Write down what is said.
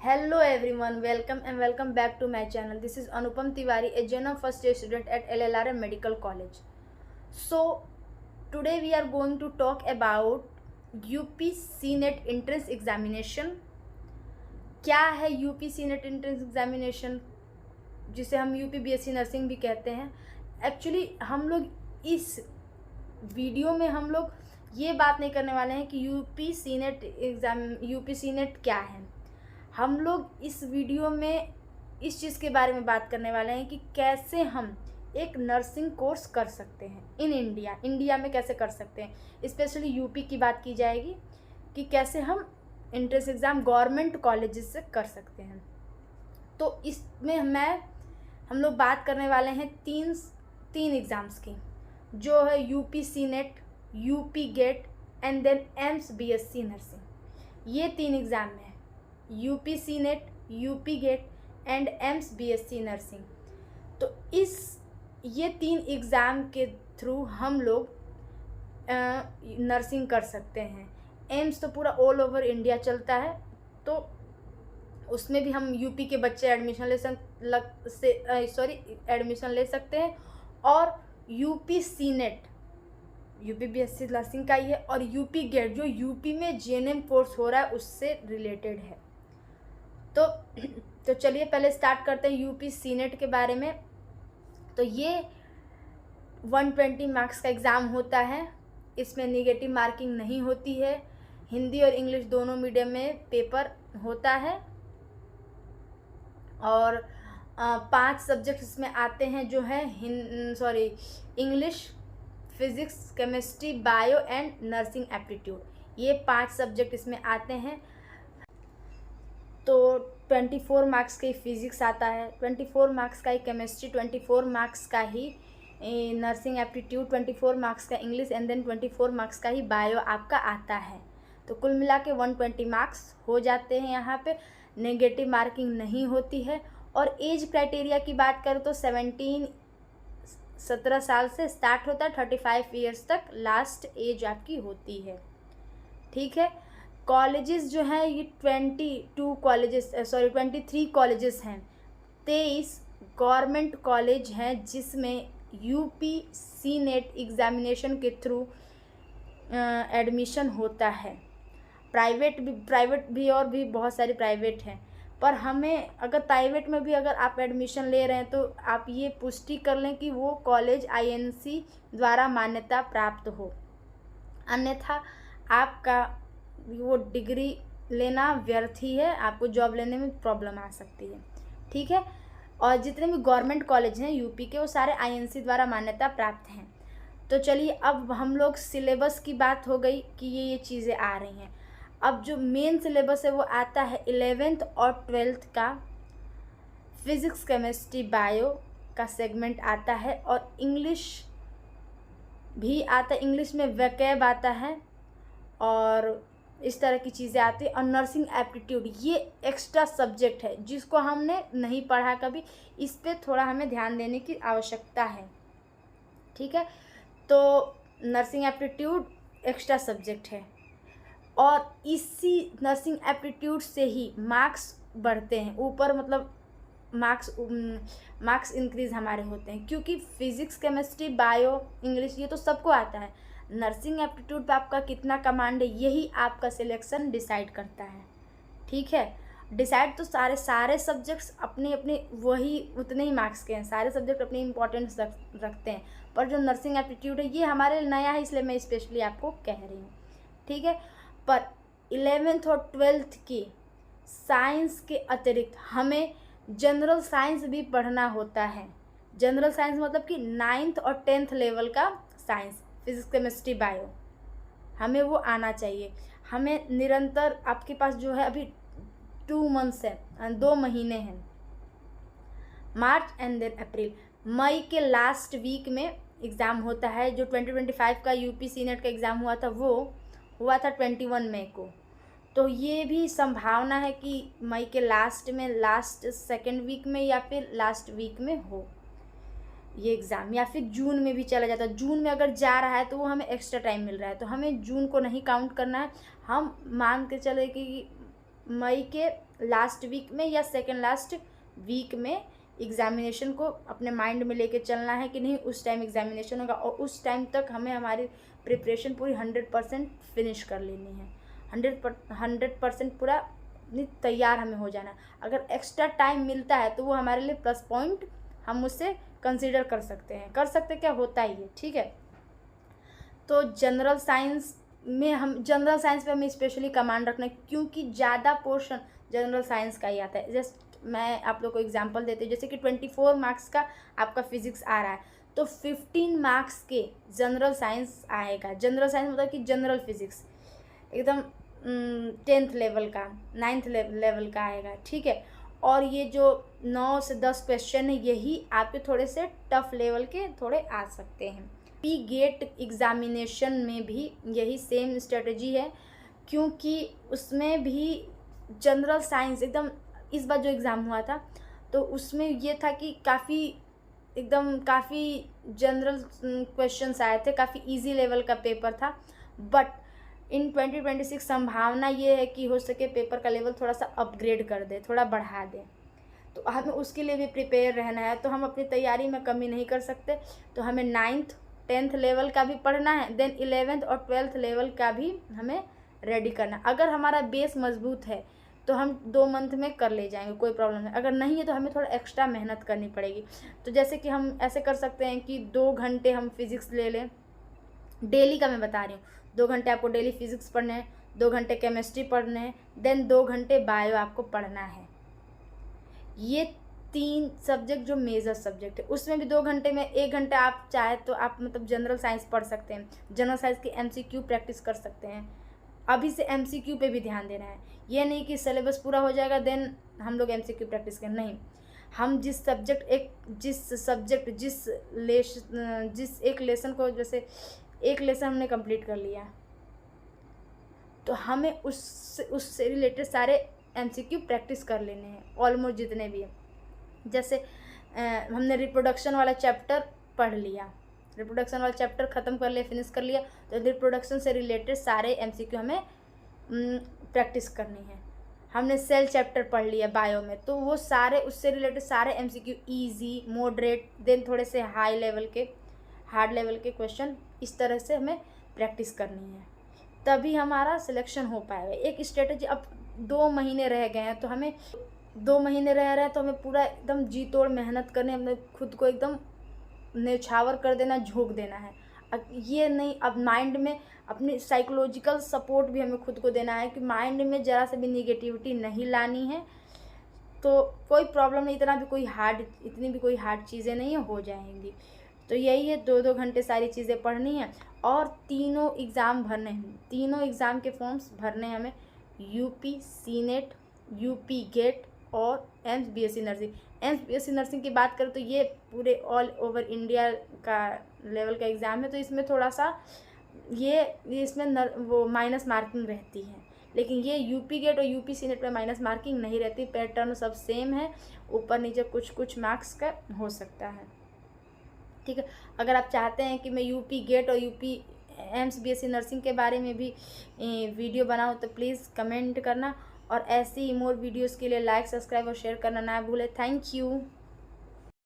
Hello everyone, welcome and welcome back to my channel. This is Anupam Tiwari, a general first year student at LLRM Medical College. So today we are going to talk about UP CNET entrance examination. क्या है UP CNET entrance examination, जिसे हम UP BSc nursing भी कहते हैं. Actually हम लोग इस वीडियो में हम लोग ये बात नहीं करने वाले हैं कि UP CNET क्या है. हम लोग इस वीडियो में इस चीज़ के बारे में बात करने वाले हैं कि कैसे हम एक नर्सिंग कोर्स कर सकते हैं इन इंडिया में कैसे कर सकते हैं. स्पेशली यूपी की बात की जाएगी कि कैसे हम एंट्रेंस एग्ज़ाम गवर्नमेंट कॉलेजेस से कर सकते हैं. तो इसमें हम लोग बात करने वाले हैं तीन एग्ज़ाम्स की, जो है UP CNET, UP GET and then AIIMS BSc nursing. ये तीन एग्ज़ाम हैं, UP CNET, UP GET and AIIMS BSc nursing. तो ये तीन एग्ज़ाम के थ्रू हम लोग नर्सिंग कर सकते हैं. एम्स तो पूरा ऑल ओवर इंडिया चलता है, तो उसमें भी हम यूपी के बच्चे एडमिशन ले सकते हैं. और UP CNET UP BSc nursing का ही है, और यूपी गेट जो यूपी में जीएनएम कोर्स हो रहा है उससे रिलेटेड है. तो चलिए पहले स्टार्ट करते हैं यूपी सीनेट के बारे में. तो ये 120 मार्क्स का एग्ज़ाम होता है. इसमें नेगेटिव मार्किंग नहीं होती है. हिंदी और इंग्लिश दोनों मीडियम में पेपर होता है. और 5 सब्जेक्ट इसमें आते हैं, जो है English, physics, chemistry, bio and nursing aptitude. ये 5 सब्जेक्ट इसमें आते हैं. तो 24 मार्क्स का ही फिज़िक्स आता है, 24 मार्क्स का ही केमिस्ट्री, 24 मार्क्स का ही नर्सिंग एप्टीट्यूड, 24 मार्क्स का इंग्लिश एंड देन 24 मार्क्स का ही बायो आपका आता है. तो कुल मिला के 120 मार्क्स हो जाते हैं. यहाँ पे नेगेटिव मार्किंग नहीं होती है. और एज क्राइटेरिया की बात करें तो 17 साल से स्टार्ट होता है, 35 ईयर्स तक लास्ट एज आपकी होती है. ठीक है. कॉलेजेस जो हैं ये 23 कॉलेजेस हैं. 23 गवर्नमेंट कॉलेज हैं जिसमें यूपी सीनेट एग्ज़ामिनेशन के थ्रू एडमिशन होता है. प्राइवेट भी और भी बहुत सारे प्राइवेट हैं. पर हमें अगर प्राइवेट में भी अगर आप एडमिशन ले रहे हैं तो आप ये पुष्टि कर लें कि वो कॉलेज आईएनसी द्वारा मान्यता प्राप्त हो, अन्यथा आपका वो डिग्री लेना व्यर्थ ही है. आपको जॉब लेने में प्रॉब्लम आ सकती है. ठीक है. और जितने भी गवर्नमेंट कॉलेज हैं यूपी के वो सारे आईएनसी द्वारा मान्यता प्राप्त हैं. तो चलिए अब हम लोग सिलेबस की बात हो गई कि ये चीज़ें आ रही हैं. अब जो मेन सिलेबस है वो आता है 11th और 12th का फिज़िक्स, केमिस्ट्री, बायो का सेगमेंट आता है. और इंग्लिश भी आता है, इंग्लिश में वैकेब आता है और इस तरह की चीज़ें आती है. और नर्सिंग एप्टीट्यूड ये एक्स्ट्रा सब्जेक्ट है जिसको हमने नहीं पढ़ा कभी. इस पे थोड़ा हमें ध्यान देने की आवश्यकता है. ठीक है. तो नर्सिंग एप्टीट्यूड एक्स्ट्रा सब्जेक्ट है, और इसी नर्सिंग एप्टीट्यूड से ही मार्क्स बढ़ते हैं ऊपर, मतलब मार्क्स इंक्रीज हमारे होते हैं. क्योंकि फिज़िक्स, केमिस्ट्री, बायो, इंग्लिश ये तो सबको आता है. नर्सिंग एप्टीट्यूड पे आपका कितना कमांड है यही आपका सिलेक्शन डिसाइड करता है. ठीक है. डिसाइड तो सारे सब्जेक्ट्स अपने वही उतने ही मार्क्स के हैं. सारे सब्जेक्ट अपनी इम्पोर्टेंस रखते हैं. पर जो नर्सिंग एप्टीट्यूड है ये हमारे लिए नया है, इसलिए मैं स्पेशली आपको कह रही हूँ. ठीक है. पर 11th और 12th की साइंस के अतिरिक्त हमें जनरल साइंस भी पढ़ना होता है. जनरल साइंस मतलब कि 9th और 10th लेवल का साइंस, फिज़िक्स, केमिस्ट्री, बायो हमें वो आना चाहिए. हमें निरंतर आपके पास जो है अभी 2 मंथ्स है, 2 महीने हैं, मार्च एंड देन अप्रैल. मई के लास्ट वीक में एग्ज़ाम होता है. जो 2025 का यूपी सीनेट का एग्ज़ाम हुआ था वो हुआ था 21 मई को. तो ये भी संभावना है कि मई के लास्ट में, लास्ट सेकेंड वीक में या फिर लास्ट वीक में हो ये एग्ज़ाम, या फिर जून में भी चला जाता है. जून में अगर जा रहा है तो वो हमें एक्स्ट्रा टाइम मिल रहा है, तो हमें जून को नहीं काउंट करना है. हम मान के चले कि मई के लास्ट वीक में या सेकेंड लास्ट वीक में एग्ज़ामिनेशन को अपने माइंड में लेके चलना है कि नहीं उस टाइम एग्ज़ामिनेशन होगा, और उस टाइम तक हमें हमारी प्रिपरेशन पूरी 100% फिनिश कर लेनी है। 100% पूरा तैयार हमें हो जाना है। अगर एक्स्ट्रा टाइम मिलता है तो वो हमारे लिए प्लस पॉइंट हम उससे कंसीडर कर सकते हैं, क्या होता ही है, ठीक है। तो जनरल साइंस पे हमें स्पेशली कमांड रखना है, क्योंकि ज़्यादा पोर्शन जनरल साइंस का ही आता है। जस्ट मैं आप लोग को एग्जांपल देती हूँ, जैसे कि 24 मार्क्स का आपका फिजिक्स आ रहा है, तो 15 मार्क्स के जनरल साइंस आएगा। जनरल साइंस मतलब कि जनरल फिजिक्स एकदम 10th लेवल का, 9th लेवल का आएगा, ठीक है। और ये जो 9 से 10 क्वेश्चन है, यही आपके थोड़े से टफ लेवल के थोड़े आ सकते हैं। पी गेट एग्ज़ामिनेशन में भी यही सेम स्ट्रेटजी है, क्योंकि उसमें भी जनरल साइंस एकदम, इस बार जो एग्ज़ाम हुआ था तो उसमें ये था कि काफ़ी जनरल क्वेश्चंस आए थे, काफ़ी इजी लेवल का पेपर था। बट इन 2026 संभावना ये है कि हो सके पेपर का लेवल थोड़ा सा अपग्रेड कर दे, थोड़ा बढ़ा दे, तो हमें उसके लिए भी प्रिपेयर रहना है। तो हम अपनी तैयारी में कमी नहीं कर सकते, तो हमें 9th 10th लेवल का भी पढ़ना है, देन 11th और 12th लेवल का भी हमें रेडी करना। अगर हमारा बेस मजबूत है तो हम 2 मंथ में कर ले जाएंगे, कोई प्रॉब्लम नहीं। अगर नहीं है तो हमें थोड़ा एक्स्ट्रा मेहनत करनी पड़ेगी। तो जैसे कि हम ऐसे कर सकते हैं कि 2 घंटे हम फिज़िक्स ले लें, डेली का मैं बता रही हूँ। 2 घंटे आपको डेली फिज़िक्स पढ़ने हैं, 2 घंटे केमिस्ट्री पढ़ने हैं, देन 2 घंटे बायो आपको पढ़ना है। ये 3 सब्जेक्ट जो मेजर सब्जेक्ट है, उसमें भी 2 घंटे में 1 घंटा आप चाहे तो आप मतलब जनरल साइंस पढ़ सकते हैं। जनरल साइंस की MCQ प्रैक्टिस कर सकते हैं। अभी से MCQ पे भी ध्यान देना है, ये नहीं कि सिलेबस पूरा हो जाएगा देन हम लोग MCQ प्रैक्टिस करें, नहीं। हम जिस एक लेसन को, जैसे एक लेसन हमने कंप्लीट कर लिया तो हमें उससे रिलेटेड सारे MCQ प्रैक्टिस कर लेने हैं, ऑलमोस्ट जितने भी हैं। जैसे हमने रिप्रोडक्शन वाला चैप्टर पढ़ लिया, रिप्रोडक्शन वाला चैप्टर ख़त्म कर लिया, फिनिश कर लिया, तो रिप्रोडक्शन से रिलेटेड सारे MCQ हमें प्रैक्टिस करनी है। हमने सेल चैप्टर पढ़ लिया बायो में, तो वो सारे उससे रिलेटेड सारे MCQ ईजी, मॉडरेट, देन थोड़े से हाई लेवल के, हार्ड लेवल के क्वेश्चन, इस तरह से हमें प्रैक्टिस करनी है, तभी हमारा सिलेक्शन हो पाएगा। एक स्ट्रेटजी, अब 2 महीने रह गए हैं तो हमें 2 महीने रह रहे हैं तो हमें पूरा एकदम जी तोड़ मेहनत करनी है, अपने खुद को एकदम न्यौछावर कर देना, झोंक देना है। अब ये नहीं, अब माइंड में अपनी साइकोलॉजिकल सपोर्ट भी हमें खुद को देना है कि माइंड में ज़रा से भी निगेटिविटी नहीं लानी है। तो कोई प्रॉब्लम नहीं, इतनी भी कोई हार्ड चीज़ें नहीं हो जाएंगी। तो यही है, 2-2 घंटे सारी चीज़ें पढ़नी है और तीनों एग्ज़ाम भरने हैं। तीनों एग्ज़ाम के फॉर्म्स भरने हैं हमें, UP सीनेट, UP गेट और AIIMS BSc nursing. AIIMS BSc nursing की बात करें तो ये पूरे ऑल ओवर इंडिया का लेवल का एग्ज़ाम है, तो इसमें थोड़ा सा ये इसमें वो माइनस मार्किंग रहती है, लेकिन ये UP गेट और UP सीनेट में माइनस मार्किंग नहीं रहती, पैटर्न सब सेम है, ऊपर नीचे कुछ मार्क्स का हो सकता है, ठीक है। अगर आप चाहते हैं कि मैं UP गेट और UP एम्स BSc नर्सिंग के बारे में भी वीडियो बनाऊँ तो प्लीज़ कमेंट करना, और ऐसी ही मोर वीडियोज़ के लिए लाइक, सब्सक्राइब और शेयर करना ना भूलें। Thank you.